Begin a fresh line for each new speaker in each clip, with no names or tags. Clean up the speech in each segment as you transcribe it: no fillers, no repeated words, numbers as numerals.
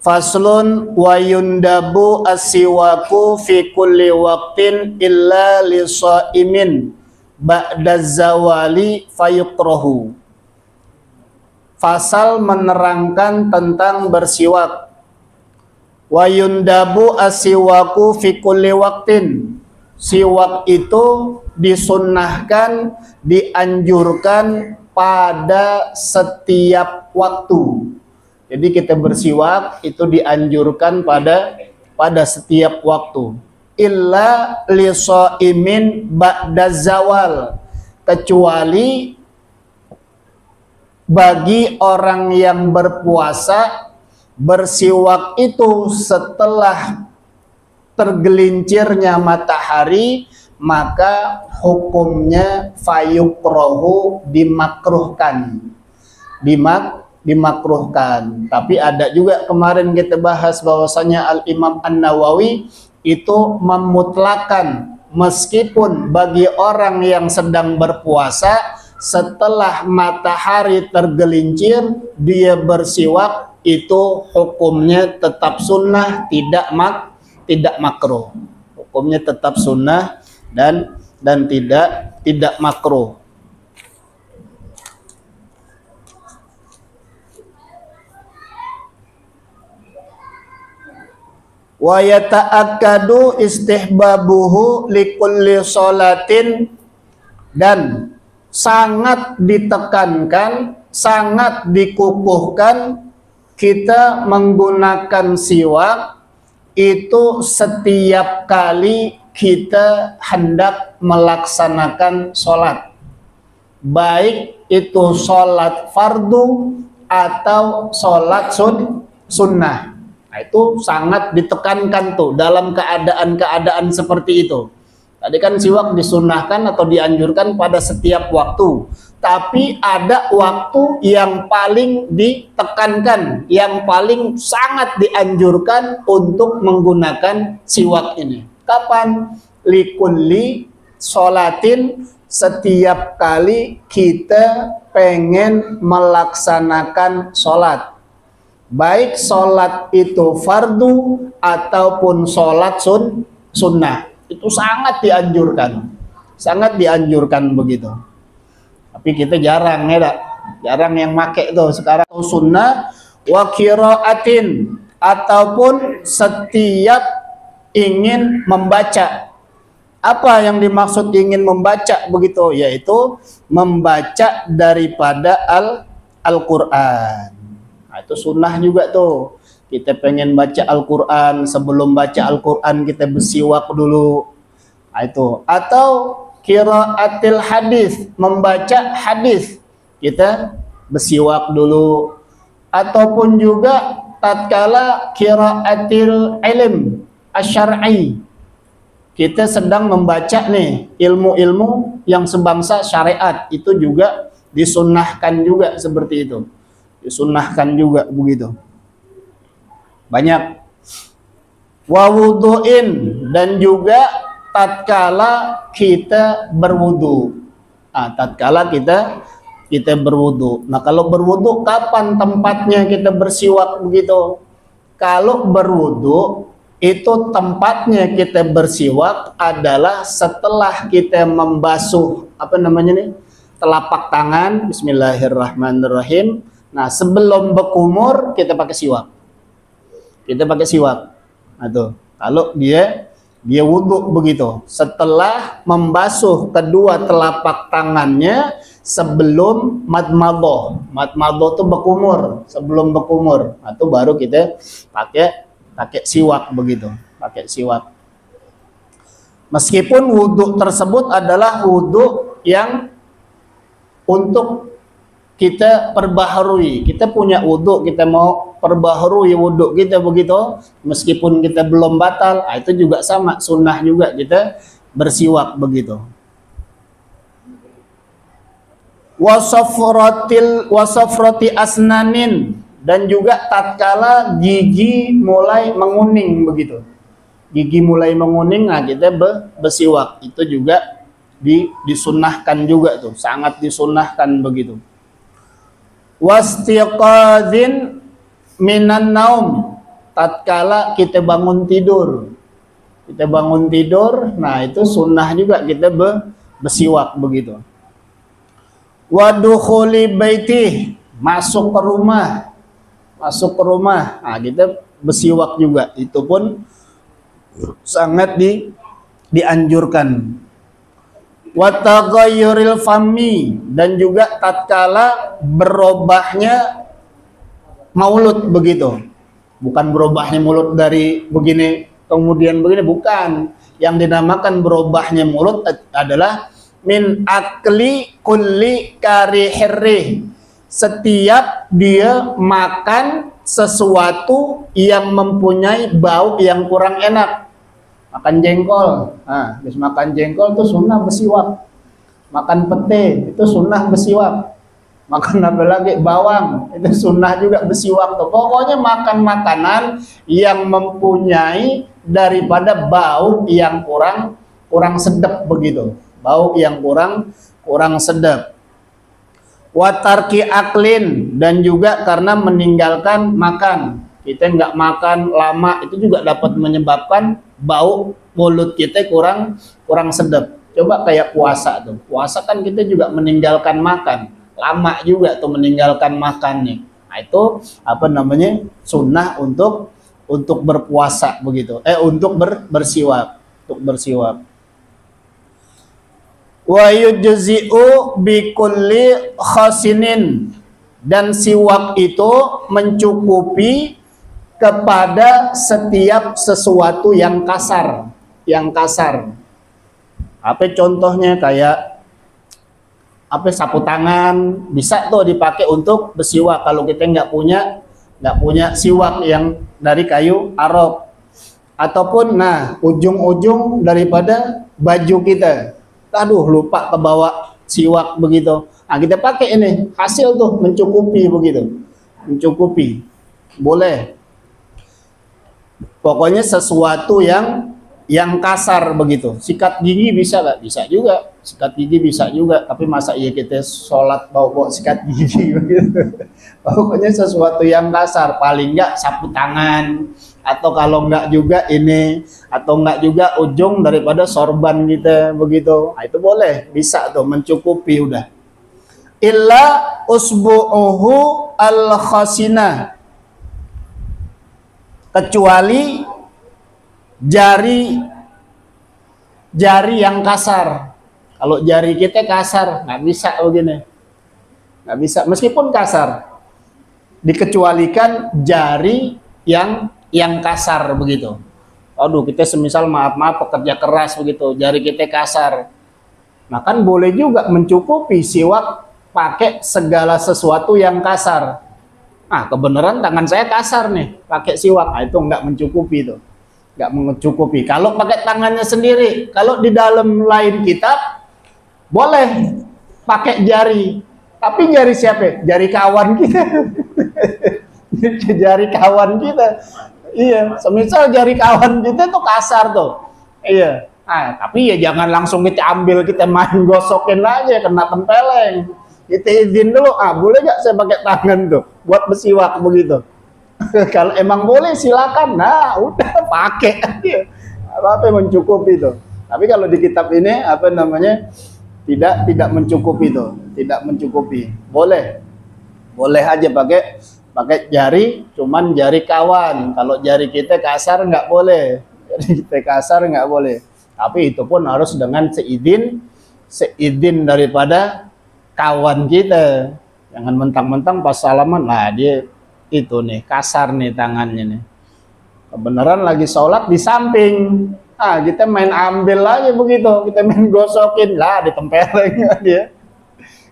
Faslun wa yundabu as-siwaku fi kulli waqtin illa li shaimin ba'da zawali fayukrahu. Fasal menerangkan tentang bersiwak. Wa yundabu as-siwaku fi kulli waqtin. Siwak itu disunnahkan, dianjurkan pada setiap waktu. Jadi kita bersiwak itu dianjurkan pada setiap waktu. Illa li shaimin ba'da zawal, kecuali bagi orang yang berpuasa bersiwak itu setelah tergelincirnya matahari, maka hukumnya fayukrahu, dimakruhkan. Dimakruhkan. Tapi ada juga kemarin kita bahas bahwasanya Al-Imam An-Nawawi itu memutlakan, meskipun bagi orang yang sedang berpuasa setelah matahari tergelincir dia bersiwak, itu hukumnya tetap sunnah, tidak makruh. Hukumnya tetap sunnah dan tidak makruh. Wa yata'akkadu istihbabuhu likulli sholatin, dan sangat ditekankan, sangat dikukuhkan kita menggunakan siwak itu setiap kali kita hendak melaksanakan sholat, baik itu sholat fardu atau sholat sunnah. Nah, itu sangat ditekankan tuh dalam keadaan-keadaan seperti itu. Tadi kan siwak disunnahkan atau dianjurkan pada setiap waktu. Tapi ada waktu yang paling ditekankan, yang paling sangat dianjurkan untuk menggunakan siwak ini. Kapan? Likulli sholatin, setiap kali kita pengen melaksanakan sholat. Baik sholat itu fardu ataupun sholat sunnah, itu sangat dianjurkan begitu. Tapi kita jarang jarang yang make itu sekarang. Sunnah wa qiraatin, ataupun setiap ingin membaca. Apa yang dimaksud ingin membaca begitu? Yaitu membaca daripada Al-Quran. Nah, itu sunnah juga tuh. Kita pengen baca Al-Quran, sebelum baca Al-Quran kita bersiwak dulu. Nah, itu. Atau qiraatil hadis, membaca hadis, kita bersiwak dulu. Ataupun juga tatkala qiraatil ilm asy-syar'i, kita sedang membaca nih ilmu-ilmu yang sebangsa syariat, itu juga disunnahkan juga seperti itu. Disunnahkan juga begitu. Banyak. Wa wudu'in, dan juga tatkala kita berwudu. Nah, tatkala kita berwudu. Nah, kalau berwudu kapan tempatnya kita bersiwak begitu? Kalau berwudu itu tempatnya kita bersiwak adalah setelah kita membasuh telapak tangan, bismillahirrahmanirrahim. Nah, sebelum berkumur kita pakai siwak. Nah, tuh. Kalau dia wudu begitu, setelah membasuh kedua telapak tangannya sebelum madmadoh. Madmadoh itu berkumur, sebelum berkumur. Nah, itu baru kita pakai siwak begitu, pakai siwak. Meskipun wudu tersebut adalah wudu yang untuk kita perbaharui. Kita punya wudu, kita mau perbaharui wudu kita begitu, meskipun kita belum batal, itu juga sama, sunnah juga kita bersiwak begitu. Wasafrati asnanin, dan juga tatkala gigi mulai menguning begitu. Gigi mulai menguning, nah kita bersiwak, itu juga disunnahkan juga tuh, sangat disunnahkan begitu. Wastiqadzin minan naum, tatkala kita bangun tidur. Kita bangun tidur, nah itu sunnah juga kita bersiwak begitu. Wadukhuli baiti, masuk ke rumah. Masuk ke rumah, nah kita bersiwak juga. Itu pun sangat dianjurkan. Wa taghayyuril fami, dan juga tatkala berubahnya mulut begitu. Bukan berubahnya mulut dari begini kemudian begini, bukan. Yang dinamakan berubahnya mulut adalah min akli kulli karihri, setiap dia makan sesuatu yang mempunyai bau yang kurang enak. Makan jengkol, nah, habis makan jengkol itu sunnah bersiwak. Makan pete itu sunnah bersiwak. Makan apa lagi, bawang, itu sunnah juga bersiwak tuh. Pokoknya makan makanan yang mempunyai daripada bau yang kurang sedap begitu. Bau yang kurang sedap. Watarki aklin, dan juga karena meninggalkan makan. Kita nggak makan lama itu juga dapat menyebabkan bau mulut kita kurang sedap. Coba kayak puasa tuh. Puasa kan kita juga meninggalkan makan. Lama juga tuh meninggalkan makan nih. Nah, itu apa namanya? Sunnah untuk berpuasa begitu. Untuk bersiwak, untuk bersiwak. Wa yujzi'u bi kulli khasinin, dan siwak itu mencukupi kepada setiap sesuatu yang kasar, Apa contohnya? Kayak apa, sapu tangan bisa tuh dipakai untuk bersiwak kalau kita nggak punya siwak yang dari kayu arok, ataupun nah ujung-ujung daripada baju kita, aduh lupa kebawa siwak begitu, nah kita pakai ini, hasil tuh mencukupi begitu, mencukupi, boleh. Pokoknya sesuatu yang kasar begitu. Sikat gigi bisa nggak? Bisa juga. Sikat gigi bisa juga. Tapi masa iya kita sholat bawa sikat gigi begitu. Pokoknya sesuatu yang kasar. Paling nggak sapu tangan, atau kalau nggak juga ini, atau nggak juga ujung daripada sorban kita begitu. Nah, itu boleh, bisa tuh mencukupi udah. Illa usbu'uhu al-khasinah, kecuali jari yang kasar. Kalau jari kita kasar, nggak bisa begini, nggak bisa. Meskipun kasar, dikecualikan jari yang kasar begitu. Aduh, kita semisal maaf pekerja keras begitu, jari kita kasar. Nah kan boleh juga mencukupi siwak pakai segala sesuatu yang kasar. Ah, kebenaran tangan saya kasar nih, pakai siwak, nah, itu nggak mencukupi itu, nggak mencukupi. Kalau pakai tangannya sendiri, kalau di dalam lain kitab boleh pakai jari, tapi jari siapa? Jari kawan kita, jari kawan kita. Iya, semisal jari kawan kita tuh kasar tuh, iya. Ah, tapi ya jangan langsung kita ambil, kita main gosokin aja, kena tempeleng. Kita izin dulu, boleh gak saya pakai tangan tuh buat bersiwak begitu. Kalau emang boleh silakan, nah udah pakai aja, apa mencukupi itu. Tapi kalau di kitab ini apa namanya tidak mencukupi itu, tidak mencukupi. Boleh aja pakai jari, cuman jari kawan. Kalau jari kita kasar nggak boleh, jari kita kasar nggak boleh. Tapi itu pun harus dengan seizin daripada kawan kita. Jangan mentang-mentang pas salaman, nah dia itu nih kasar nih tangannya nih. Kebenaran lagi sholat di samping, kita main ambil aja begitu, kita main gosokin lah, ditempeleng dia.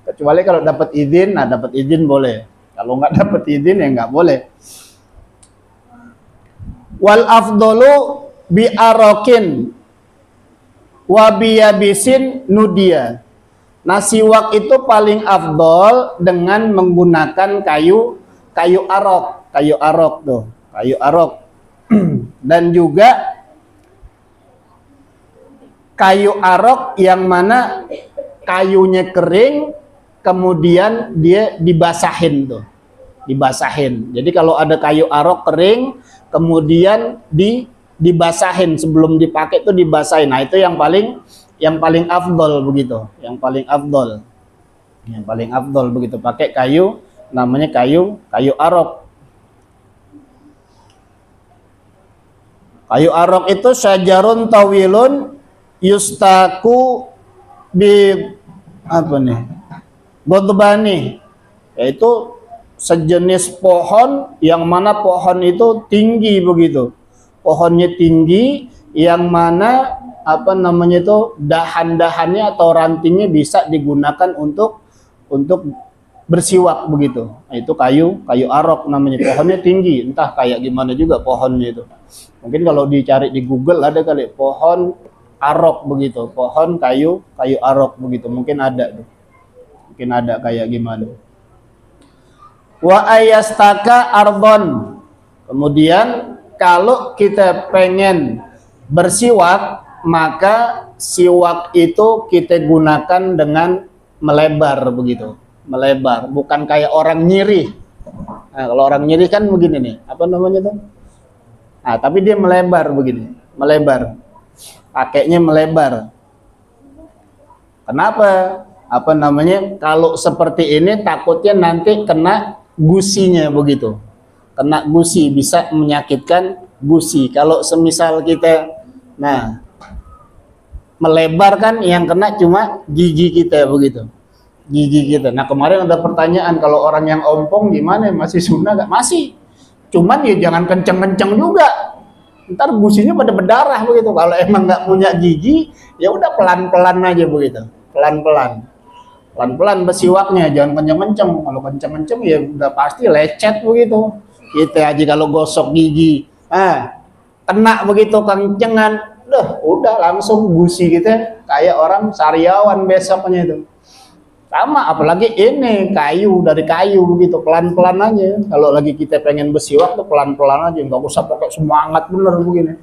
Kecuali kalau dapat izin, nah dapat izin boleh. Kalau nggak dapat izin ya nggak boleh. Wal afdolu bi arokin wa biyabisin nudia. Nah, siwak itu paling afdol dengan menggunakan kayu arok tuh, kayu arok. Dan juga kayu arok yang mana kayunya kering, kemudian dia dibasahin tuh. dibasahin. Jadi kalau ada kayu arok kering, kemudian dibasahin sebelum dipakai itu dibasahin. Nah itu yang paling afdol begitu, yang paling afdol begitu, pakai kayu namanya kayu arok. Kayu arok itu syajarun tawilun yustaku bi apa nih? Godbani, yaitu sejenis pohon yang mana pohon itu tinggi begitu. Pohonnya tinggi yang mana apa namanya itu dahan-dahannya atau rantingnya bisa digunakan untuk bersiwak begitu. Nah, itu kayu arok namanya. Pohonnya tinggi, entah kayak gimana juga pohonnya itu. Mungkin kalau dicari di Google ada kali pohon arok begitu, pohon kayu arok begitu. Mungkin ada tuh. Mungkin ada kayak gimana. Wa ayastaka ardon. Kemudian kalau kita pengen bersiwak, maka siwak itu kita gunakan dengan melebar begitu. Melebar, bukan kayak orang nyirih. Nah, kalau orang nyirih kan begini nih, apa namanya tuh? Nah, tapi dia melebar begini, melebar. Pakainya melebar. Kenapa? Apa namanya? Kalau seperti ini takutnya nanti kena gusinya begitu. Kena gusi, bisa menyakitkan gusi. Kalau semisal kita melebar kan yang kena cuma gigi kita begitu. Gigi kita. Nah, kemarin ada pertanyaan kalau orang yang ompong gimana? Masih sunnah gak? Masih. Cuman ya jangan kenceng-kenceng juga. Ntar gusinya pada berdarah begitu. Kalau emang nggak punya gigi, ya udah pelan-pelan aja begitu. Pelan-pelan bersiwaknya, jangan kenceng-kenceng. Kalau kenceng-kenceng ya udah pasti lecet begitu. Kita aja kalau gosok gigi, kena begitu kencengan, udah langsung gusi kita kayak orang sariawan besoknya itu. Sama, apalagi ini dari kayu begitu, pelan-pelan aja. Kalau lagi kita pengen bersiwak tuh pelan-pelan aja, nggak usah pakai semangat bener begini.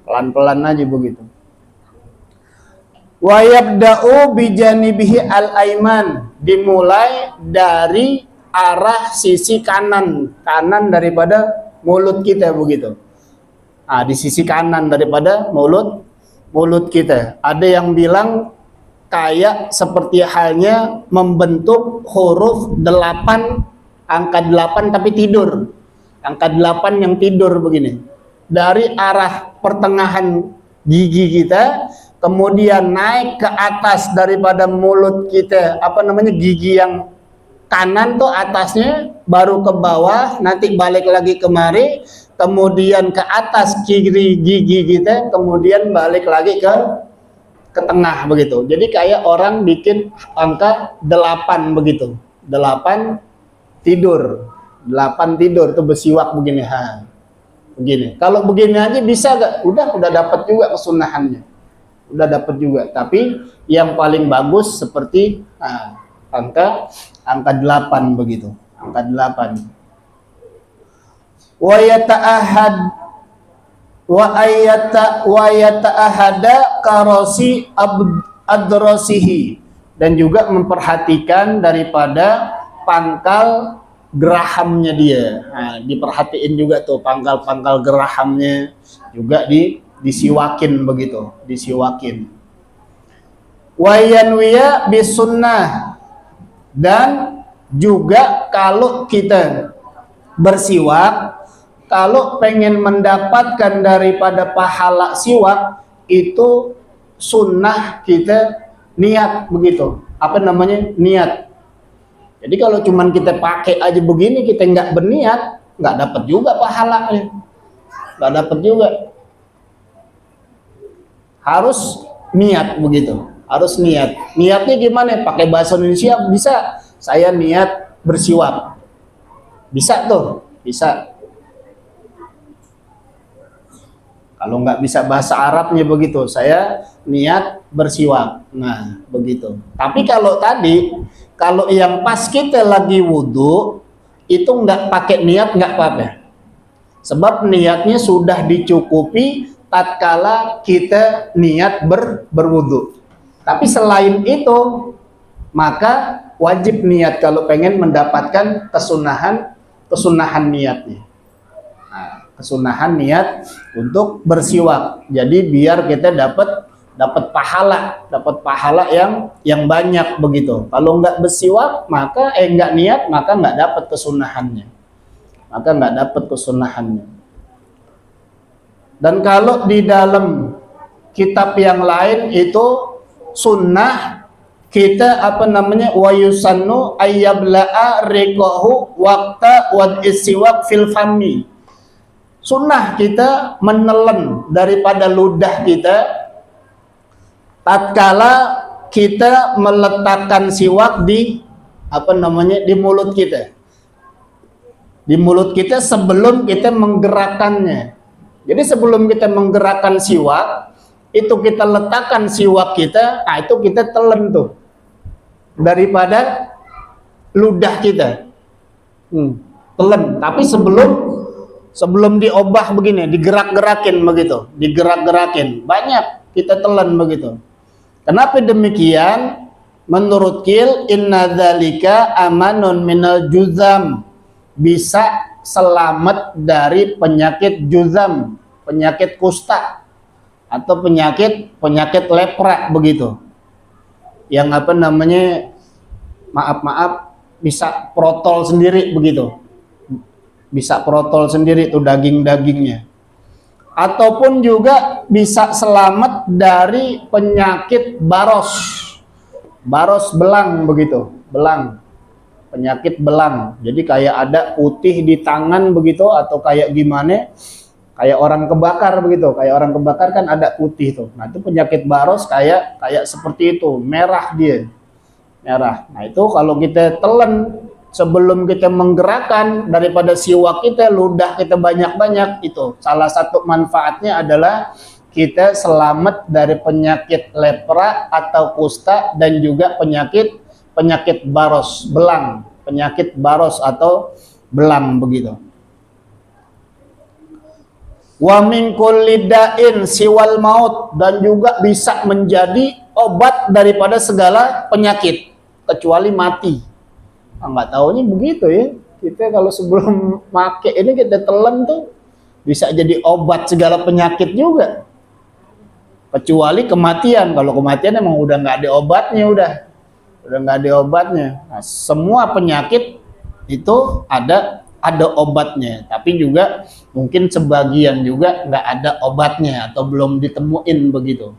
Pelan-pelan aja begitu. Wa yabda'u bijanibihi al-aiman, dimulai dari arah sisi kanan daripada mulut kita begitu. Nah, di sisi kanan daripada mulut kita. Ada yang bilang kayak seperti halnya membentuk huruf 8, angka 8 tapi tidur. Angka 8 yang tidur begini. Dari arah pertengahan gigi kita, kemudian naik ke atas daripada mulut kita, gigi yang kanan tuh atasnya, baru ke bawah, nanti balik lagi kemari, kemudian ke atas kiri gigi kita, kemudian balik lagi ke tengah begitu. Jadi kayak orang bikin angka 8 begitu. 8 tidur. 8 tidur tuh bersiwak begini. Begini. Kalau begini aja bisa gak? Udah dapat juga kesunahannya. Udah dapat juga. Tapi yang paling bagus seperti angka 8 begitu. Angka 8. Wa yata'ahada karosi adrasihi, dan juga memperhatikan daripada pangkal gerahamnya dia. Nah, diperhatiin juga tuh pangkal gerahamnya juga disiwakin begitu, disiwakin. Wa yanwiya bisunnah, dan juga kalau kita bersiwak, kalau pengen mendapatkan daripada pahala siwak, itu sunnah kita niat begitu. Niat. Jadi kalau cuman kita pakai aja begini, kita nggak berniat, nggak dapat juga pahalanya. Nggak dapat juga. Harus niat begitu. Harus niat. Niatnya gimana? Pakai bahasa Indonesia bisa. Saya niat bersiwak. Bisa tuh, bisa. Kalau nggak bisa bahasa Arabnya begitu, saya niat bersiwak. Nah, begitu. Tapi kalau yang pas kita lagi wudhu, itu nggak pakai niat nggak apa-apa. Sebab niatnya sudah dicukupi tatkala kita niat berwudhu. Tapi selain itu, maka wajib niat kalau pengen mendapatkan kesunahan kesunahan niatnya. Nah, kesunahan niat untuk bersiwak. Jadi biar kita dapat pahala yang banyak begitu. Kalau nggak bersiwak maka nggak niat maka nggak dapat kesunahannya. Dan kalau di dalam kitab yang lain itu sunnah kita wa yusannu ayyabla'a riqahu waqta wad istiwak fil fami. Sunnah kita menelan daripada ludah kita tatkala kita meletakkan siwak di di mulut kita. Di mulut kita sebelum kita menggerakkannya. Jadi sebelum kita menggerakkan siwak, itu kita letakkan siwak kita, nah itu kita telan tuh daripada ludah kita. Telan, tapi sebelum diobah begini, digerak-gerakin begitu, banyak kita telan begitu. Kenapa demikian? Menurut Qil, inna dzalika amanun minal juzam, bisa selamat dari penyakit juzam, penyakit kusta atau penyakit lepra begitu. Yang maaf bisa protol sendiri begitu. Bisa protol sendiri tuh daging-dagingnya. Ataupun juga bisa selamat dari penyakit baros belang begitu, penyakit belang. Jadi kayak ada putih di tangan begitu atau kayak gimana, kayak orang kebakar begitu. Kayak orang kebakar kan ada putih tuh. Nah, itu penyakit baros kayak seperti itu, merah dia. Merah. Nah, itu kalau kita telan sebelum kita menggerakkan daripada siwak kita, ludah kita banyak-banyak, itu salah satu manfaatnya adalah kita selamat dari penyakit lepra atau kusta dan juga penyakit baros, belang, penyakit baros atau belang begitu. Wa min kulli da'in siwal maut, dan juga bisa menjadi obat daripada segala penyakit kecuali mati. Nggak taunya begitu ya. Kita kalau sebelum make ini kita telan tuh bisa jadi obat segala penyakit juga. Kecuali kematian. Kalau kematian emang udah nggak ada obatnya, udah nggak ada obatnya. Nah, semua penyakit itu ada obatnya, tapi juga mungkin sebagian juga nggak ada obatnya atau belum ditemuin begitu,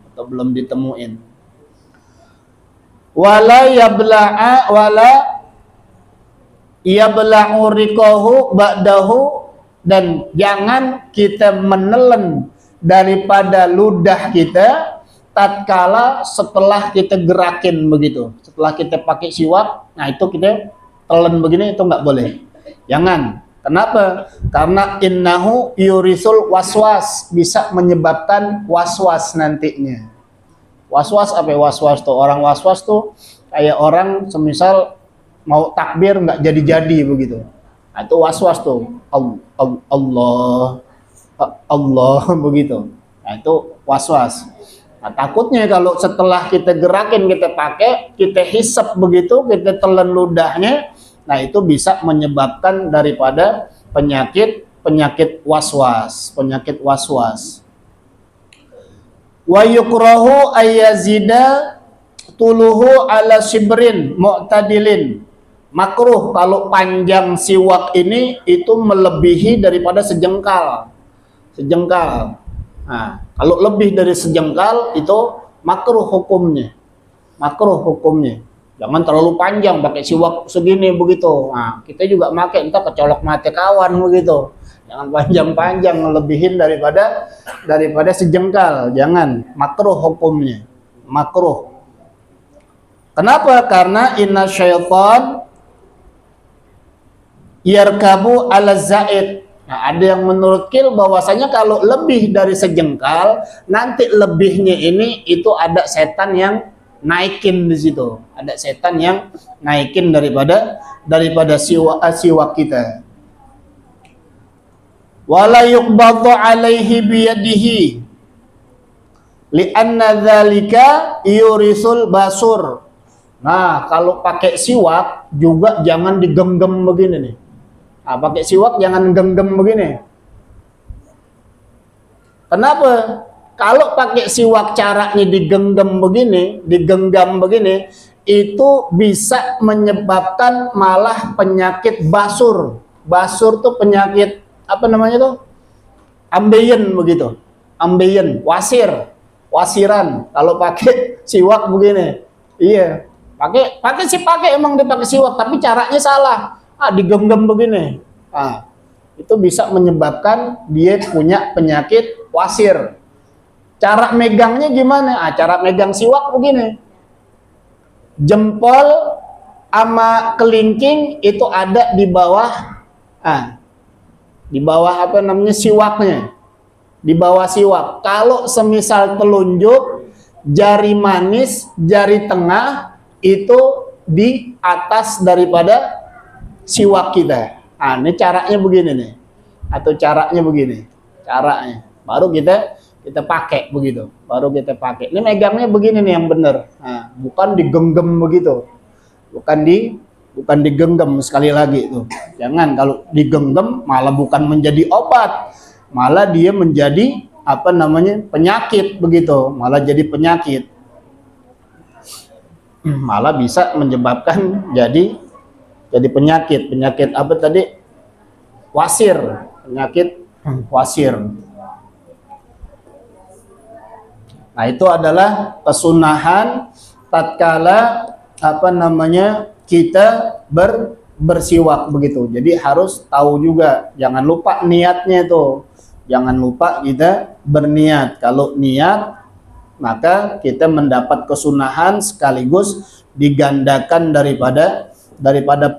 Wala yabla'u riqahu ba'dahu, dan jangan kita menelan daripada ludah kita tatkala setelah kita gerakin begitu, setelah kita pakai siwak. Nah, itu kita telan begini, itu nggak boleh, jangan. Kenapa? Karena innahu yurisul waswas, bisa menyebabkan waswas nantinya. Waswas apa ya? Waswas tuh, orang waswas tuh kayak orang semisal mau takbir nggak jadi begitu. Nah, itu waswas tuh, Allah begitu. Nah, itu waswas. Nah, takutnya kalau setelah kita gerakin, kita pakai, kita hisap begitu, kita telan ludahnya, nah itu bisa menyebabkan daripada penyakit waswas, Wa yukrahu ayyazida tuluhu ala shibrin mu'tadilin. Makruh kalau panjang siwak ini itu melebihi daripada sejengkal. Nah, kalau lebih dari sejengkal itu makruh hukumnya. Jangan terlalu panjang, pakai siwak segini begitu. Nah, kita juga pakai, entah kecolok mata kawan begitu. Jangan panjang-panjang, melebihin daripada sejengkal. Jangan, makruh hukumnya. Makruh. Kenapa? Karena inna syaitan yarkabu ala zaid. Nah, ada yang menurut Qil bahwasanya kalau lebih dari sejengkal, nanti lebihnya ini itu ada setan yang naikin di situ. Ada setan yang naikin daripada siwak kita. Wala yuqbadhu alaihi biyadihi li'anna dzalika yurisul basur. Nah, kalau pakai siwak juga jangan digenggam begini nih. Nah, pakai siwak jangan genggam begini. Kenapa? Kalau pakai siwak caranya digenggam begini, digenggam begini, itu bisa menyebabkan malah penyakit basur. Basur tuh penyakit apa namanya tuh? Ambeien begitu. Ambeien, wasiran. Kalau pakai siwak begini. Iya. Pakai emang dipakai siwak, tapi caranya salah. Digenggam begini. Itu bisa menyebabkan dia punya penyakit wasir. Cara megangnya gimana? Cara megang siwak begini. Jempol sama kelingking itu ada di bawah, di bawah apa namanya siwaknya, di bawah siwak. Kalau semisal telunjuk, jari manis, jari tengah itu di atas daripada siwak kita. Ini caranya begini nih, atau caranya begini, caranya. Baru kita pakai begitu, baru kita pakai. Ini megangnya begini nih yang benar. Bukan digenggam begitu, bukan digenggam sekali lagi tuh. Jangan, kalau digenggam malah bukan menjadi obat, malah dia menjadi apa namanya penyakit begitu, malah jadi penyakit, malah bisa menyebabkan jadi penyakit apa tadi, wasir, penyakit wasir. Nah, itu adalah kesunahan tatkala apa namanya kita bersiwak begitu. Jadi harus tahu juga, jangan lupa niatnya itu. Jangan lupa kita berniat. Kalau niat, maka kita mendapat kesunahan sekaligus digandakan daripada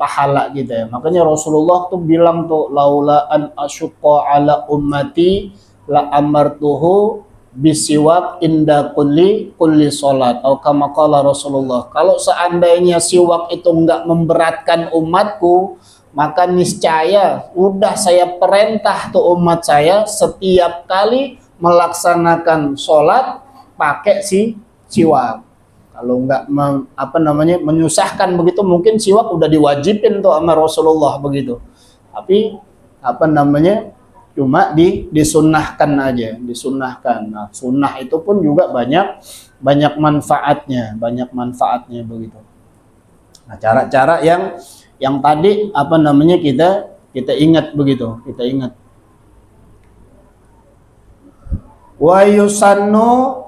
pahala kita ya. Makanya Rasulullah tuh bilang tuh, laula an asyqa ala ummati la amartuhu bisiwak inda kulli salat, atau kama qala Rasulullah. Kalau seandainya siwak itu enggak memberatkan umatku, maka niscaya udah saya perintah tuh umat saya setiap kali melaksanakan sholat pakai siwak. Kalau enggak menyusahkan begitu, mungkin siwak udah diwajibin tuh sama Rasulullah begitu. Tapi cuma disunnahkan aja, disunnahkan. Nah, sunnah itu pun juga banyak manfaatnya, begitu. Nah, cara-cara yang tadi kita ingat begitu, kita ingat. Wa yusannu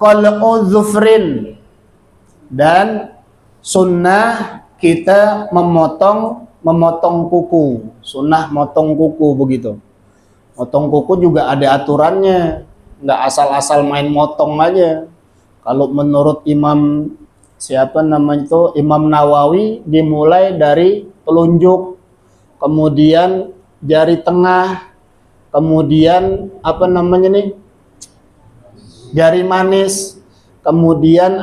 qal'u dzufrin, dan sunnah kita memotong kuku, sunnah motong kuku begitu. Motong kuku juga ada aturannya, nggak asal-asal main motong aja. Kalau menurut Imam Imam Nawawi, dimulai dari telunjuk, kemudian jari tengah, kemudian jari manis, kemudian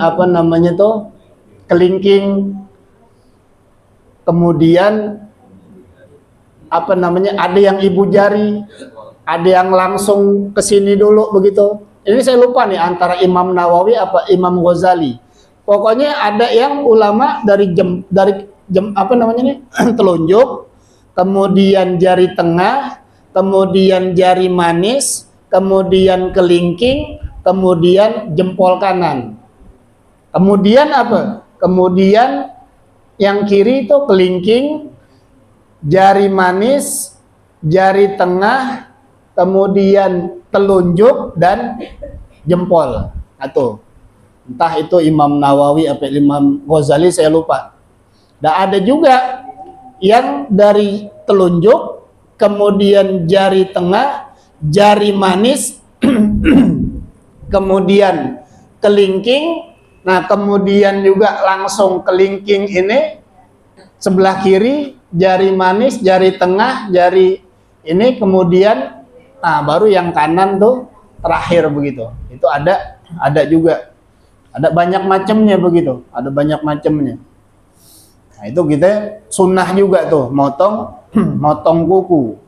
kelingking, kemudian ada yang ibu jari, ada yang langsung ke sini dulu begitu. Ini saya lupa nih antara Imam Nawawi apa Imam Ghazali. Pokoknya ada yang ulama dari telunjuk, kemudian jari tengah, kemudian jari manis, kemudian kelingking, kemudian jempol kanan. Kemudian Kemudian yang kiri itu kelingking, jari manis, jari tengah, kemudian telunjuk dan jempol. Entah itu Imam Nawawi atau Imam Ghazali, saya lupa. Dan ada juga yang dari telunjuk, kemudian jari tengah, jari manis, kemudian kelingking. Nah, kemudian juga langsung kelingking ini sebelah kiri, jari manis, jari tengah, jari ini, kemudian baru yang kanan tuh terakhir begitu. Itu ada juga. Ada banyak macamnya begitu, ada banyak macamnya. Nah, itu kita sunnah juga tuh, motong kuku.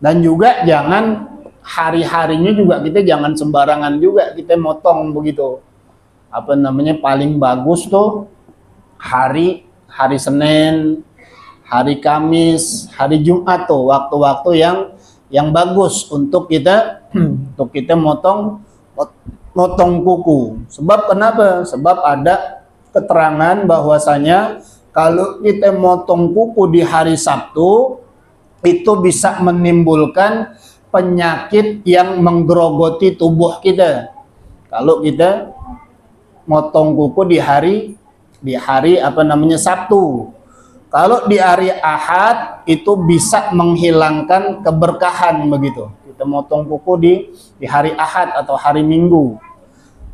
Dan juga jangan hari-harinya juga kita jangan sembarangan juga kita motong begitu. Paling bagus tuh hari Senin, hari Kamis, hari Jumat tuh waktu-waktu yang bagus untuk kita motong kuku. Sebab kenapa? Sebab ada keterangan bahwasanya kalau kita motong kuku di hari Sabtu itu bisa menimbulkan penyakit yang menggerogoti tubuh kita. Kalau kita motong kuku di hari Sabtu. Kalau di hari Ahad itu bisa menghilangkan keberkahan begitu. Kita motong kuku di hari Ahad atau hari Minggu.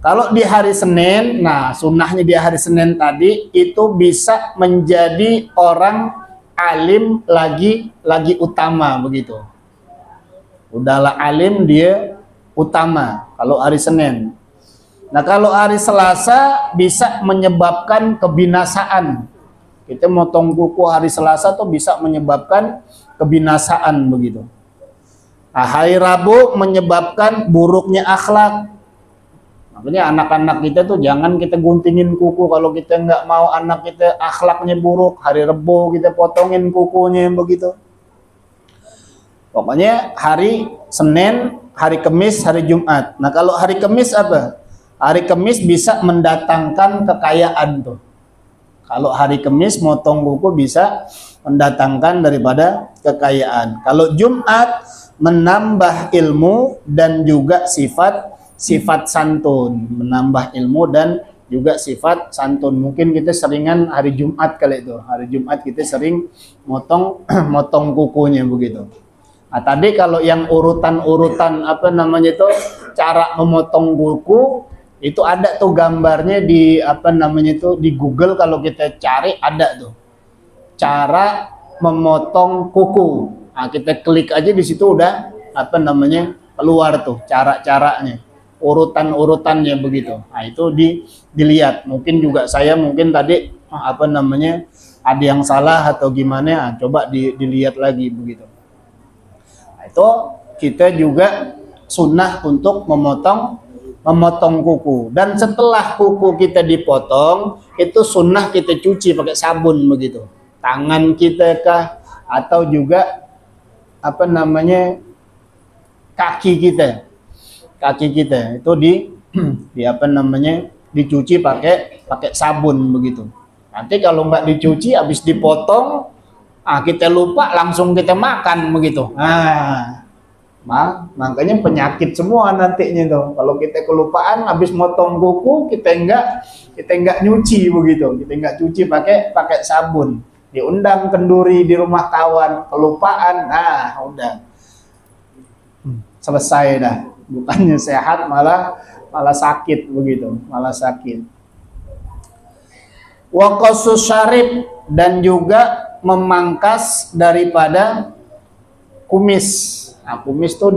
Kalau di hari Senin, nah sunnahnya di hari Senin tadi itu bisa menjadi orang alim lagi utama begitu. Udahlah alim dia utama kalau hari Senin. Nah kalau hari Selasa bisa menyebabkan kebinasaan. Kita motong kuku hari Selasa tuh bisa menyebabkan kebinasaan begitu. Nah, hari Rabu menyebabkan buruknya akhlak. Makanya anak-anak kita tuh jangan kita guntingin kuku kalau kita nggak mau anak kita akhlaknya buruk. Hari Rebo kita potongin kukunya begitu. Pokoknya hari Senin, hari Kamis, hari Jumat. Nah kalau hari Kamis apa? Hari Kamis bisa mendatangkan kekayaan tuh. Kalau hari Kamis motong kuku bisa mendatangkan daripada kekayaan. Kalau Jumat menambah ilmu dan juga sifat santun, menambah ilmu dan juga sifat santun. Mungkin kita seringan hari Jumat kali itu. Hari Jumat kita sering motong kukunya begitu. Nah, tadi kalau yang urutan cara memotong kuku itu ada tuh gambarnya di di Google. Kalau kita cari ada tuh cara memotong kuku. Nah, kita klik aja di situ udah keluar tuh cara-caranya. Urutan-urutannya begitu. Nah, itu dilihat. Mungkin juga saya tadi ada yang salah atau gimana, coba dilihat lagi begitu. Nah, itu kita juga sunnah untuk memotong kuku. Dan setelah kuku kita dipotong, itu sunnah kita cuci pakai sabun begitu. Tangan kita kah atau juga kaki kita itu dicuci pakai sabun begitu. Nanti kalau nggak dicuci habis dipotong, kita lupa langsung kita makan begitu. Makanya penyakit semua nantinya tuh. Kalau kita kelupaan habis motong kuku, kita enggak nyuci begitu. Kita enggak cuci pakai sabun. Diundang kenduri di rumah kawan, kelupaan, udah. Selesai dah. Bukannya sehat malah sakit begitu, malah sakit. Wa qasus syarib, dan juga memangkas daripada kumis. Nah, kumis tuh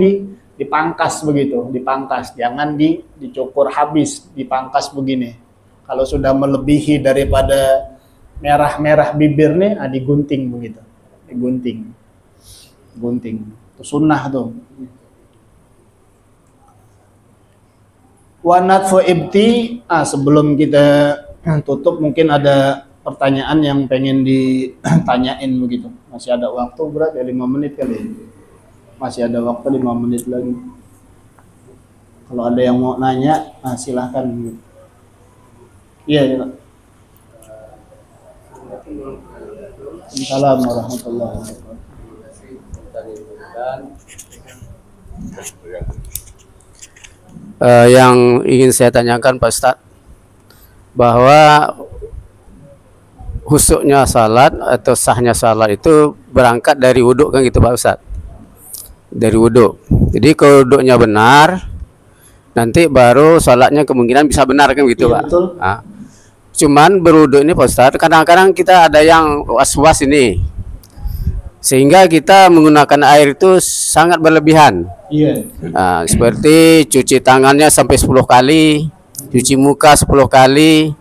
dipangkas begitu, dipangkas, jangan dicukur habis, dipangkas begini. Kalau sudah melebihi daripada merah-merah bibir nih, digunting begitu, gunting. Itu sunnah tuh. Wa natfu ibti, sebelum kita tutup mungkin ada pertanyaan yang pengen ditanyain begitu. Masih ada waktu berarti 5 menit kali. Masih ada waktu 5 menit lagi. Kalau ada yang mau nanya, silahkan. Iya. Assalamualaikum warahmatullahi wabarakatuh.
Yang ingin saya tanyakan Pak Ustadz, bahwa husuknya salat atau sahnya salat itu berangkat dari wudhu kan gitu Pak Ustadz, dari wudhu. Jadi kalau wudhunya benar, nanti baru salatnya kemungkinan bisa benar kan gitu Pak. Nah, cuman berwudhu ini Pak Ustadz, kadang-kadang kita ada yang was-was ini, sehingga kita menggunakan air itu sangat berlebihan. Nah, seperti cuci tangannya sampai 10 kali, cuci muka 10 kali,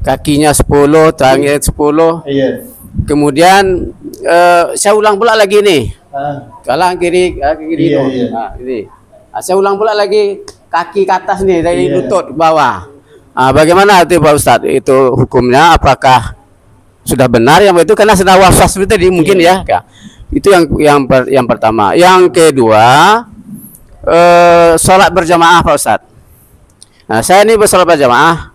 kakinya 10, tangannya 10. Kemudian saya ulang pula lagi nih, kalang kiri itu. Nah, ini. Saya ulang pula lagi kaki ke atas nih, dari lutut ke bawah. Bagaimana itu Pak Ustadz? Itu hukumnya apakah sudah benar yang itu karena sedang was-was itu tadi mungkin ya. Itu yang pertama. Yang kedua, sholat berjamaah Pak Ustadz. Nah, saya ini bersolat berjamaah,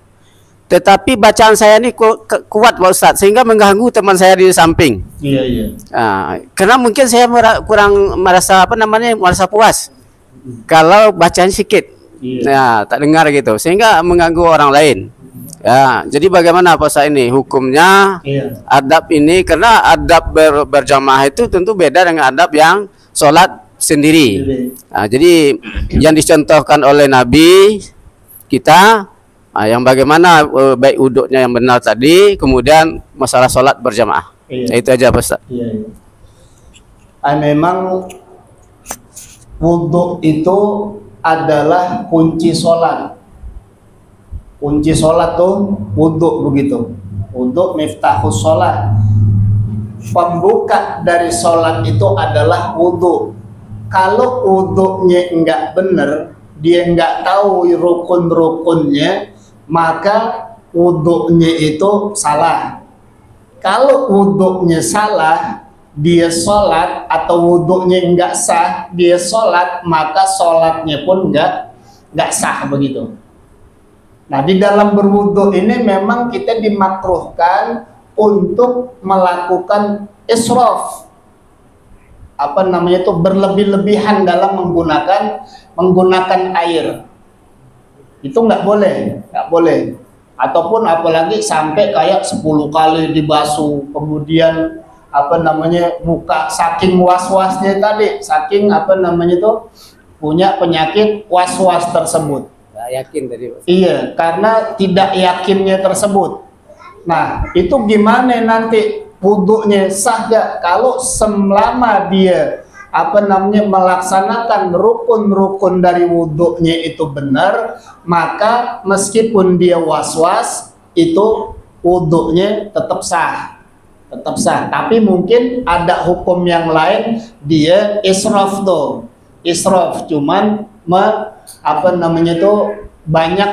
tetapi bacaan saya ini kuat Pak Ustadz, sehingga mengganggu teman saya di samping.
Iya, iya.
Nah, karena mungkin saya kurang merasa merasa puas kalau bacaan sedikit.
Iya.
Nah, tak dengar gitu, sehingga mengganggu orang lain. Ya, jadi bagaimana Pak Ustadz ini hukumnya?
Iya.
Adab ini, karena adab berjamaah itu tentu beda dengan adab yang sholat sendiri. Nah, jadi yang dicontohkan oleh Nabi kita, yang bagaimana baik wuduknya yang benar tadi, kemudian masalah sholat berjamaah.
Iya.
Itu aja Pak Ustaz.
Iya, iya. Memang wudhu itu adalah kunci sholat. Kunci sholat tuh wudhu begitu. Wudhu miftahus sholat. Pembuka dari sholat itu adalah wudhu. Kalau wudhunya enggak benar, dia enggak tahu rukun-rukunnya, maka wudhunya itu salah. Kalau wudhunya salah, dia sholat atau wudhunya enggak sah, dia sholat, maka sholatnya pun enggak sah begitu. Nah, di dalam berwudhu ini memang kita dimakruhkan untuk melakukan israf, berlebih-lebihan dalam menggunakan air. Itu nggak boleh. Ataupun apalagi sampai kayak 10 kali dibasuh, kemudian muka saking was-wasnya tadi, saking punya penyakit was-was tersebut.
Yakin tadi Pak.
Iya, karena tidak yakinnya tersebut. Nah, itu gimana nanti wudhunya sah gak? Kalau selama dia melaksanakan rukun-rukun dari wudhunya itu benar, maka meskipun dia was-was, itu wudhunya tetap sah. Tapi mungkin ada hukum yang lain, dia israf tuh. Israf cuman banyak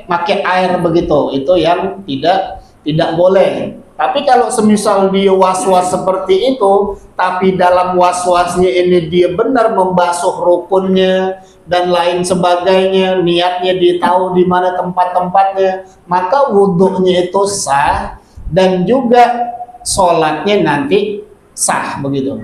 make air begitu, itu yang tidak boleh. Tapi kalau semisal dia was-was seperti itu, tapi dalam was-wasnya ini dia benar membasuh rukunnya dan lain sebagainya, niatnya dia tahu di mana tempat-tempatnya, maka wudhunya itu sah dan juga sholatnya nanti sah begitu.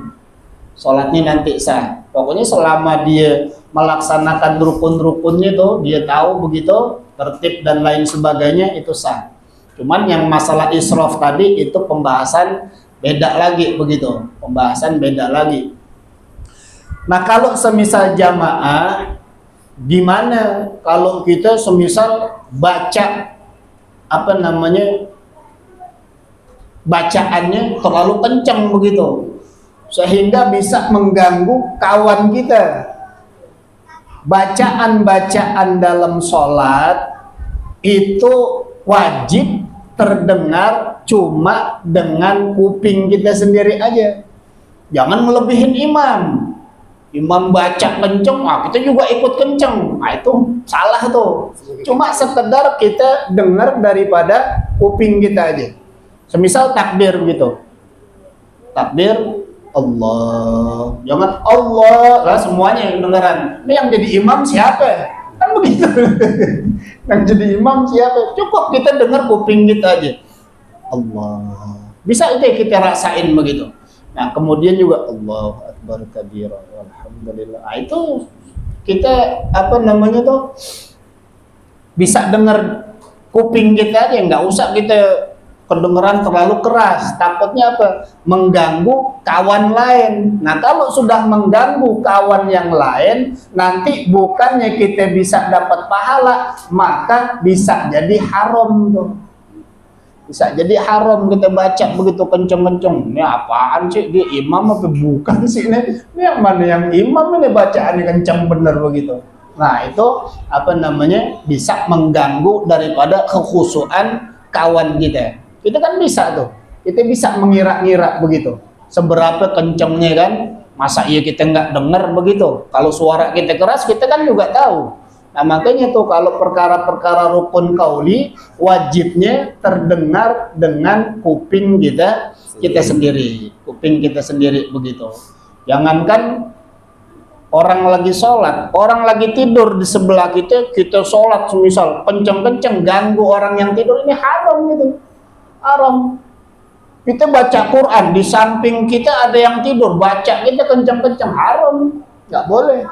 Sholatnya nanti sah. Pokoknya selama dia melaksanakan rukun-rukunnya tuh, dia tahu begitu, tertib dan lain sebagainya, itu sah. Cuman yang masalah israf tadi itu pembahasan beda lagi begitu, pembahasan beda lagi. Nah, kalau semisal jamaah, gimana kalau kita semisal baca bacaannya terlalu kencang begitu, sehingga bisa mengganggu kawan kita. Bacaan-bacaan dalam sholat itu wajib terdengar cuma dengan kuping kita sendiri aja. Jangan melebihin imam. Imam baca kenceng, kita juga ikut kenceng. Nah, itu salah tuh. Cuma sekedar kita dengar daripada kuping kita aja. Semisal takbir gitu. Takbir Allah. Jangan Allah lah semuanya yang dengaran. Ini yang jadi imam siapa? Kan begitu. Yang jadi imam siapa? Cukup kita dengar kuping kita aja. Allah. Bisa itu kita rasain begitu. Nah, kemudian juga Allahu Akbar kabira. Alhamdulillah. Nah, itu kita bisa dengar kuping kita aja, nggak usah kita kedengeran terlalu keras. Takutnya apa? Mengganggu kawan lain. Nah, kalau sudah mengganggu kawan yang lain, nanti bukannya kita bisa dapat pahala, maka bisa jadi haram tuh. Bisa jadi haram kita baca begitu kenceng-kenceng. Ini apaan sih? Dia imam apa bukan sih ini? Ini yang mana yang imam ini bacaannya kenceng bener begitu. Nah, itu bisa mengganggu daripada kekhusyuan kawan kita. Kita kan bisa tuh. Kita bisa mengira-ngira begitu. Seberapa kencengnya kan? Masa iya kita nggak dengar begitu? Kalau suara kita keras, kita kan juga tahu. Nah, makanya tuh kalau perkara-perkara rukun kauli wajibnya terdengar dengan kuping kita sendiri, kuping kita sendiri begitu. Jangankan orang lagi sholat, orang lagi tidur di sebelah kita sholat semisal kenceng-kenceng ganggu orang yang tidur, ini haram gitu, haram. Kita baca Quran di samping kita ada yang tidur, baca kita kenceng-kenceng, haram, nggak boleh.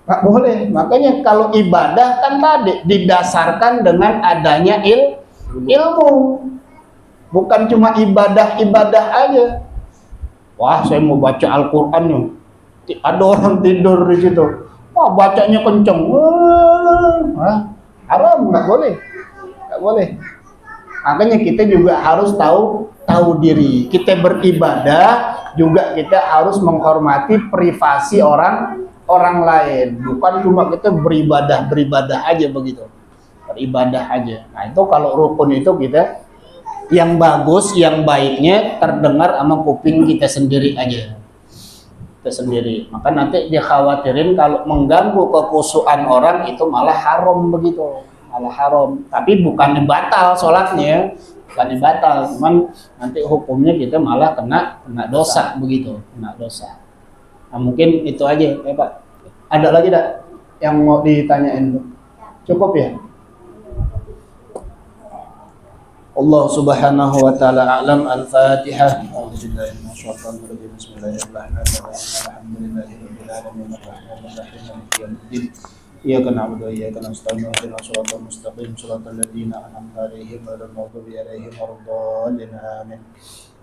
Nggak boleh. Makanya kalau ibadah kan tadi didasarkan dengan adanya ilmu. Bukan cuma ibadah aja. Wah, saya mau baca Al-Quran nih. Ada orang tidur di situ. Wah, bacanya kenceng. Wah, haram, nggak boleh. Nggak boleh. Makanya kita juga harus tahu diri. Kita beribadah juga kita harus menghormati privasi orang lain, bukan cuma kita beribadah aja begitu, beribadah aja. Nah itu kalau rukun itu kita yang bagus, yang baiknya terdengar sama kuping kita sendiri aja, kita sendiri. Maka nanti dikhawatirin kalau mengganggu kekhusyuan orang itu malah haram begitu, malah haram. Tapi bukan batal sholatnya, bukan batal, cuman nanti hukumnya kita malah kena dosa begitu, kena dosa. Nah, mungkin itu aja ya Pak. Ada lagi tak yang mau ditanyain? Cukup ya? Allah Subhanahu wa taala a'lam. Al-Fatihah. A'udzubillahi minasyaitonir rajim. Bismillahirrahmanirrahim. Alhamdulillahirabbil alamin arrahmanir rahim maliki yaumiddin. Iyyaka na'budu wa iyyaka nasta'in. Ihdinas siratal mustaqim. Shiratal ladzina an'amta 'alaihim ghairil maghdubi 'alaihim waladdallin. Amin.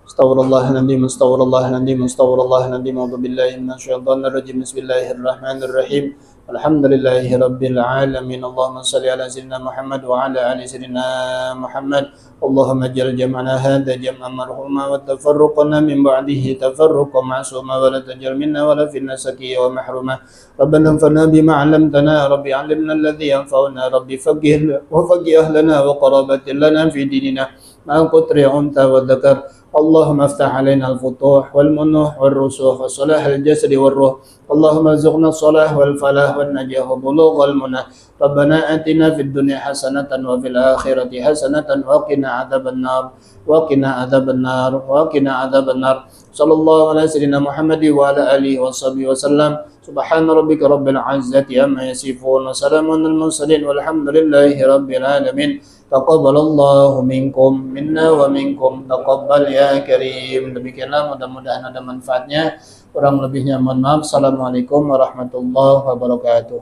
Astaghfirullahaladzim, astaghfirullahaladzim, astaghfirullahaladzim. A'udzu billahi minasyaitonir rajim. Bismillahirrahmanirrahim. Alhamdulillahi rabbil alamin. Allahumma shalli ala sayyidina Muhammad wa ala ali sayyidina Muhammad. Allahumma ij'al jam'ana hadza jam'an marhuma wa tafarruqana min ba'dihi tafarruqan ma'suma wa la taj'al minna wa la finna sakiyya wa mahruma. Rabbana anfa'na bima 'allamtana, rabbi 'allimna alladhi yanfa'una, rabbi faqih wa faqih ahlana wa qarabatin lana fi dinina ma qutri unta wa dzakar. اللهم افتح علينا الفتوح والمنوح والرسوخ وصلاح الجسد والروح. اللهم ارزقنا الصلاح والفلاح والنجاح وبلوغ المنى. ربنا آتنا في الدنيا حسنة وفي الآخرة حسنة وقنا عذاب النار وقنا عذاب النار وقنا عذاب النار. صلى الله على سيدنا محمد وعلى آله وصحبه وسلم. سبحان ربك رب العزة عما يصفون وسلام على المرسلين والحمد لله رب العالمين. Taqabbal Allahu minkum minna wa minkum taqabbal ya karim. Demikianlah, mudah-mudahan ada manfaatnya. Kurang lebihnya mohon maaf. Assalamualaikum warahmatullahi wabarakatuh.